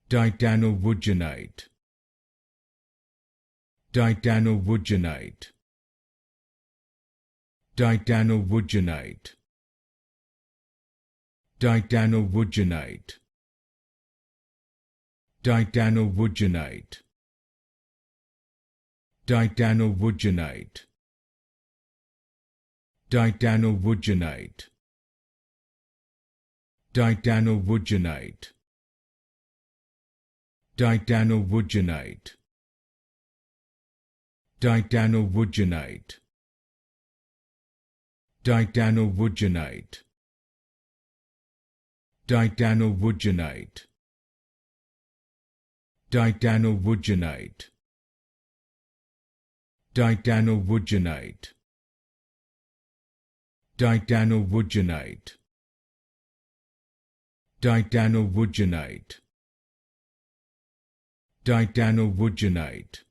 Titanowodginite, Titanowodginite, Titanowodginite, Titanowodginite, Titanowodginite, Titanowodginite, Titanowodginite, Titanowodginite, Titanowodginite, Titanowodginite, Titanowodginite, Titanowodginite, Titanowodginite, Titanowodginite, Titanowodginite, Titanowodginite, Titanowodginite,